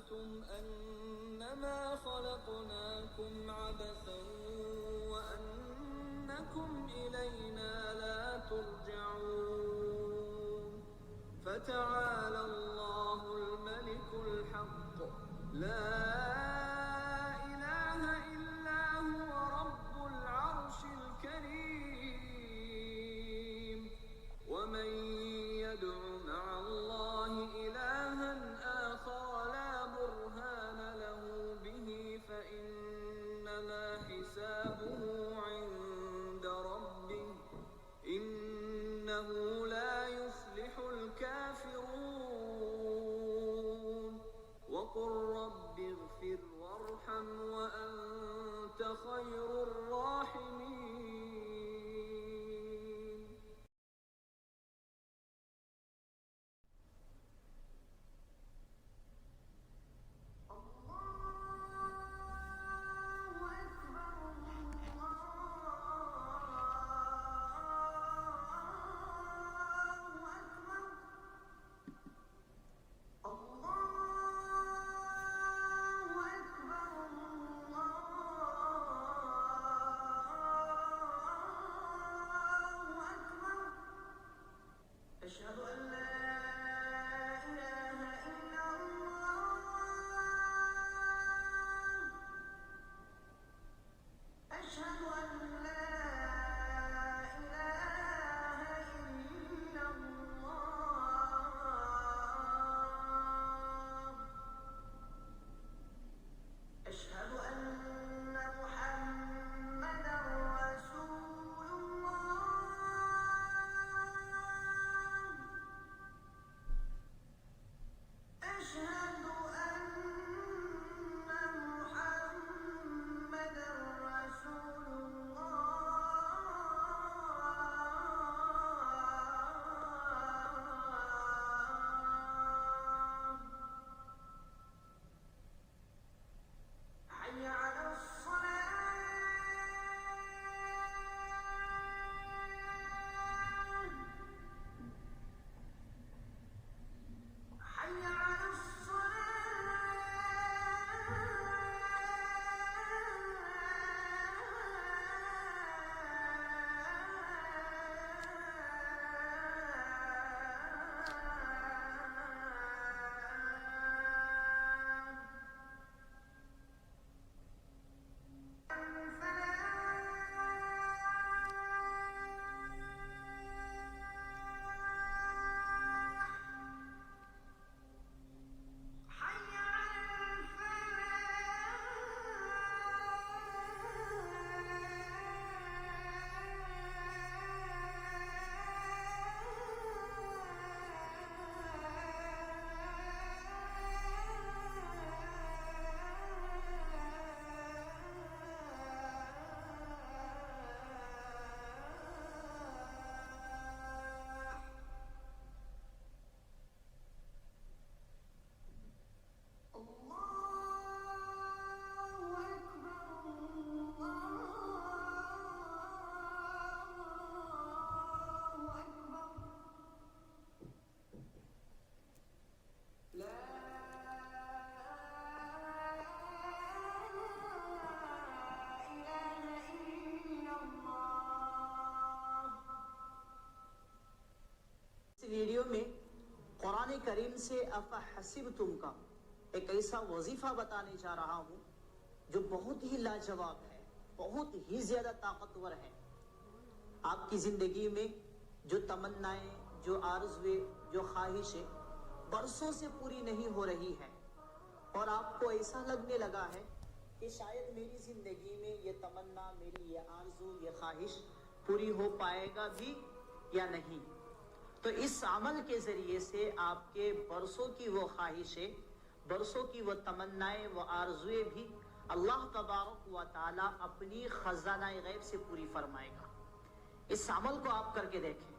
حسبتم أنما خلقناكم عبثا وأنكم إلينا لا ترجعون فتعالى الله الملك الحق لا إله إلا هو رب العرش الكريم ومن يدع مع الله إلها آخر لا برهان له به فإنما حسابه عند ربه إنه لا يفلح الكافرون وقل رب اغفر وارحم وأنت خير الراحمين. أشهد أن لا إله إلا الله أشهد أن لا إله إلا الله أشهد أن محمدا رسول الله أشهد أن محمدا رسول الله حي على الصلاة حي على ویڈیو میں قرآن کریم سے افحسبتم کا ایک ایسا وظیفہ بتانے جا رہا ہوں جو بہت ہی لاجواب ہے، بہت ہی زیادہ طاقتور ہے. آپ کی زندگی میں جو تمنائیں، جو آرزویں، جو خواہشیں برسوں سے پوری نہیں ہو رہی ہے اور آپ کو ایسا لگنے لگا ہے کہ شاید میری زندگی میں یہ تمنا، میری یہ آرزو، یہ خواہش پوری ہو پائے گا بھی یا نہیں، تو اس عمل کے ذریعے سے آپ کے برسوں کی وہ خواہشیں، برسوں کی وہ تمنائیں، وہ آرزویں بھی اللہ تبارک و تعالی اپنی خزانہ غیب سے پوری فرمائے گا. اس عمل کو آپ کر کے دیکھیں،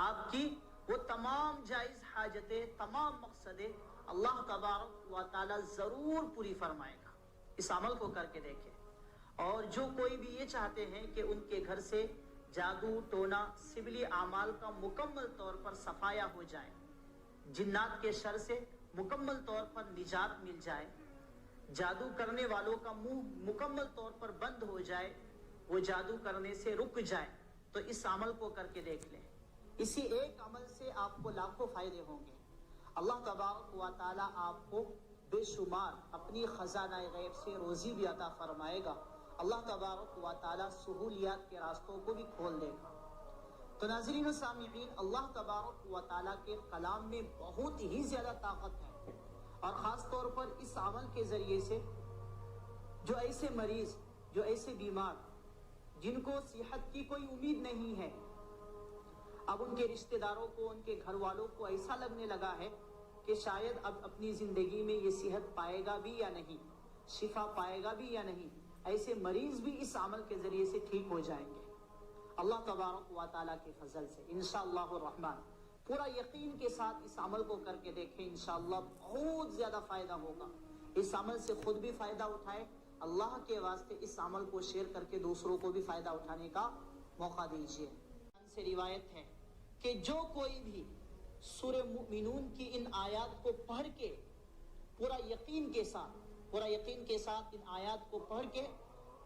آپ کی وہ تمام جائز حاجتیں، تمام مقصدیں اللہ تبارک و تعالی ضرور پوری فرمائے گا. اس عمل کو کر کے دیکھیں. اور جو کوئی بھی یہ چاہتے ہیں کہ ان کے گھر سے جادو ٹونا سبلی اعمال کا مکمل طور پر صفایا ہو جائے، جنات کے شر سے मुकम्मल तौर पर निजात मिल जाए, जादू करने वालों का मुंह मुकम्मल तौर पर बंद हो जाए, वो जादू करने से रुक जाए, तो इस अमल को करके देख लें। इसी एक अमल से आपको लाखों फायदे होंगे। अल्लाह तबारक व तआला आपको बेशुमार अपनी खजाना गैब से रोजी भी अता फरमाएगा। अल्लाह तबारक व तआला सहूलियात के रास्तों को भी खोल देगा। तो नाज़रीन व सामिईन, अल्लाह तबारक व तआला के कलाम में बहुत ही ज्यादा ताकत है, और ख़ास तौर पर इस अमल के ज़रिए से जो ऐसे मरीज, जो ऐसे बीमार जिनको सेहत की कोई उम्मीद नहीं है, अब उनके रिश्तेदारों को, उनके घर वालों को ऐसा लगने लगा है कि शायद अब अपनी ज़िंदगी में ये सेहत पाएगा भी या नहीं, शिफा पाएगा भी या नहीं, ऐसे मरीज भी इस अमल के ज़रिए से ठीक हो जाएंगे अल्लाह तबारक व तआला के फजल से इंशाअल्लाह रहमान। पूरा यकीन के साथ इस अमल को करके देखें, इंशाअल्लाह बहुत ज्यादा फायदा होगा। इस अमल से खुद भी फायदा उठाए, अल्लाह के वास्ते इस अमल को शेयर करके दूसरों को भी फायदा उठाने का मौका दीजिए। से रिवायत है कि जो कोई भी सूरह मुमिनून की इन आयात को पढ़ के पूरा यकीन के साथ इन आयात को पढ़ के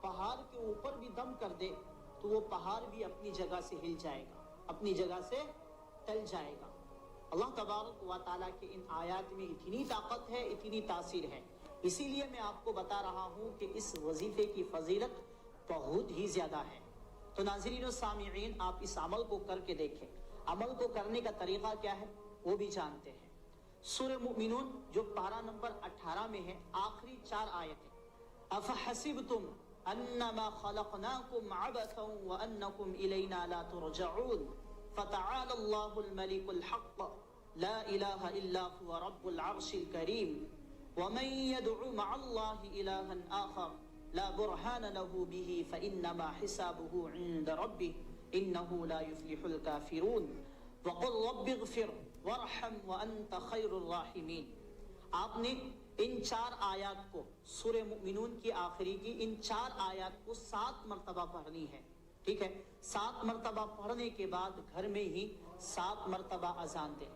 पहाड़ के ऊपर भी दम कर दे, तो वो पहाड़ भी अपनी जगह से हिल जाएगा, अपनी जगह से टल जाएगा। अल्लाह तबारक व तआला के इन आयात में इतनी ताकत है, इतनी तासीर है, इसीलिए मैं आपको बता रहा हूँ कि इस वजीफे की फजीलत बहुत ही ज्यादा है। तो नाज़रीन व सामिईन, आप इस अमल को करके देखें। अमल को करने का तरीका क्या है वो भी जानते हैं। सूरह मुमिनून जो पारा नंबर 18 में है, आखिरी 4 आयतें, अफहसिबतुम अन्नमा खलकनाकुम अबसन व अन्नकुम इलैना ला तुरजऊन फतआला अल्लाहुल मलिकुल हक़ ला इलाहा इल्ला हुवा रब्बुल अर्शिल करीम व मन यदउ मअल्लाहि इलाहन आखर ला बुरहान लहु बिही फइन्नमा हिसाबुहु इन्द रब्बिह इन्नहु ला युफ्लिहुल काफिरून वक़ुल रब्बिग़फिर वरहम व अंत खैरुर राहिमीन। आपने इन 4 आयत को, सूरह मुमिनून की आखिरी की इन 4 आयत को 7 मरतबा पढ़नी है, ठीक है। 7 मरतबा पढ़ने के बाद घर में ही 7 मरतबा अजान दें।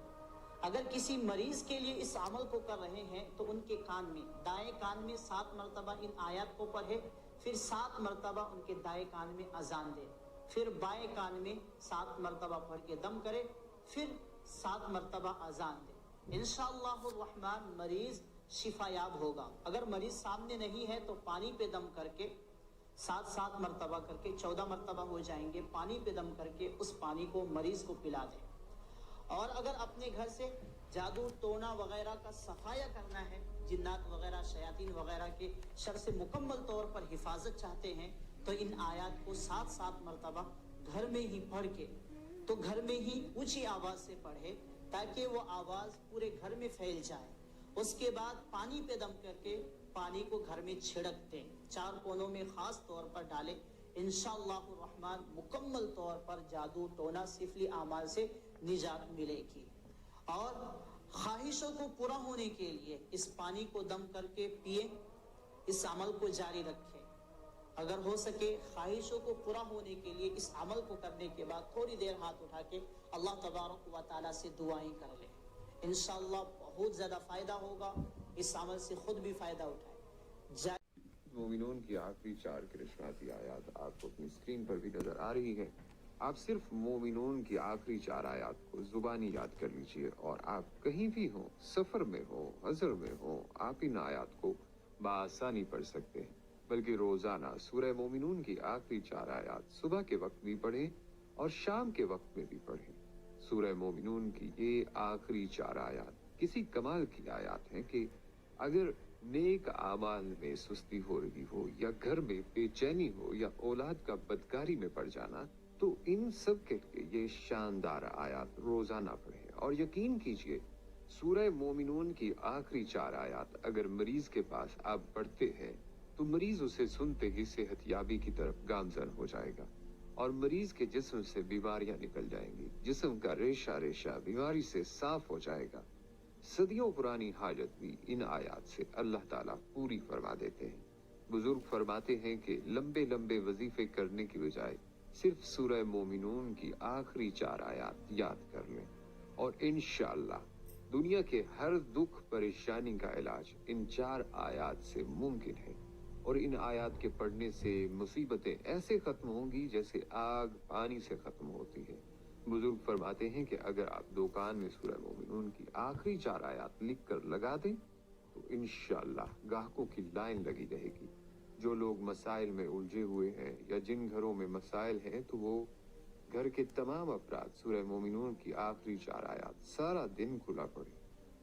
अगर किसी मरीज के लिए इस अमल को कर रहे हैं तो उनके कान में, दाएं कान में 7 मरतबा इन आयत को पढ़े, फिर 7 मरतबा उनके दाएं कान में अजान दे, फिर बाएं कान में 7 मरतबा पढ़ के दम करे, फिर 7 मरतबा अजान दे। इंशाअल्लाह रहमान मरीज शिफायाब होगा। अगर मरीज सामने नहीं है तो पानी पे दम करके 7 मरतबा करके 14 मरतबा हो जाएंगे, पानी पे दम करके उस पानी को मरीज को पिला दें। और अगर अपने घर से जादू टोना वगैरह का सफाया करना है, जिन्नात वगैरह शयातीन वगैरह के शर से मुकम्मल तौर पर हिफाजत चाहते हैं, तो इन आयात को 7 मरतबा घर में ही पढ़ के, तो घर में ही ऊंची आवाज से पढ़े ताकि वो आवाज पूरे घर में फैल जाए। उसके बाद पानी पे दम करके पानी को घर में छिड़क दें, 4 कोनों में खास तौर पर डालें। इंशाअल्लाह रहमान मुकम्मल तौर पर जादू टोना सिफली आमाल से निजात मिलेगी। और ख्वाहिशों को पूरा होने के लिए इस पानी को दम करके पिए, इस अमल को जारी रखें। अगर हो सके ख्वाहिशों को पूरा होने के लिए इस अमल को करने के बाद थोड़ी देर हाथ उठा के अल्लाह तबारक व तआला से दुआएं कर लें, इंशाअल्लाह बहुत ज्यादा फायदा होगा। इस अमल से खुद भी फायदा उठाए। मोमिनून की आखिरी 4 करिश्माती आयात आपको अपनी स्क्रीन पर भी नजर आ रही है। आप सिर्फ मोमिनून की आखिरी 4 आयात को जुबानी याद कर लीजिए, और आप कहीं भी हो, सफर में हो, हजर में हो, आप इन आयात को बासानी पढ़ सकते हैं। बल्कि रोजाना सूरह मोमिनून की आखिरी 4 आयात सुबह के वक्त भी पढ़ें और शाम के वक्त में भी पढ़ें। सूरह मोमिनून की ये आखिरी 4 आयात किसी कमाल की आयात हैं कि अगर नेक आमाल में सुस्ती हो रही हो, या घर में बेचैनी हो, या औलाद का बदकारी में पड़ जाना, तो इन सब के लिए ये शानदार आयात रोजाना पढ़ें। और यकीन कीजिए, सूरह मोमिनून की आखिरी 4 आयात अगर मरीज के पास आप पढ़ते हैं तो मरीज उसे सुनते ही सेहतयाबी की तरफ गामजन हो जाएगा, और मरीज के जिस्म से बीमारियां निकल जाएंगी, जिस्म का रेशा रेशा बीमारी से साफ हो जाएगा। सदियों पुरानी हाजत भी इन आयात से अल्लाह ताला पूरी फरमा देते हैं। बुजुर्ग फरमाते हैं कि लंबे लंबे वजीफे करने की बजाय सिर्फ सूरह मोमिनून की आखिरी 4 आयात याद कर लें, और इंशाअल्लाह दुनिया के हर दुख परेशानी का इलाज इन 4 आयात से मुमकिन है और इन आयात के पढ़ने से मुसीबतें ऐसे खत्म होंगी जैसे आग पानी से खत्म होती है। बुजुर्ग फरमाते हैं कि अगर आप दुकान में सूरह मोमिनून की आखिरी 4 आयात लिख कर लगा दें तो इंशाअल्लाह ग्राहकों की लाइन लगी रहेगी। जो लोग मसाइल में उलझे हुए हैं या जिन घरों में मसाइल हैं तो वो घर के तमाम अफराद सूरह मोमिनून की आखिरी 4 आयात सारा दिन खुला पड़े।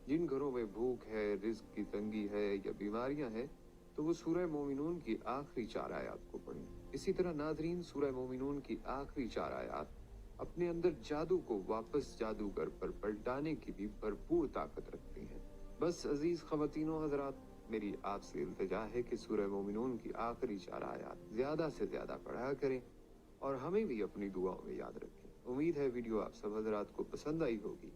जिन घरों में भूख है, रिज्क की तंगी है या बीमारियां हैं तो वो सूरह मोमिनून की आखिरी 4 आयात को पढ़ें। इसी तरह नाज़रीन, सूरह मोमिनून की आखिरी 4 आयात अपने अंदर जादू को वापस जादूगर पर पलटाने की भी भरपूर ताकत रखती हैं। बस अजीज ख़वातीन व हज़रात, मेरी आपसे इल्तिजा है कि सूरह मोमिनून की आखिरी 4 आयात ज़्यादा से ज़्यादा पढ़ा करें और हमें भी अपनी दुआओं में याद रखें। उम्मीद है वीडियो आप सब हज़रात को पसंद आई होगी।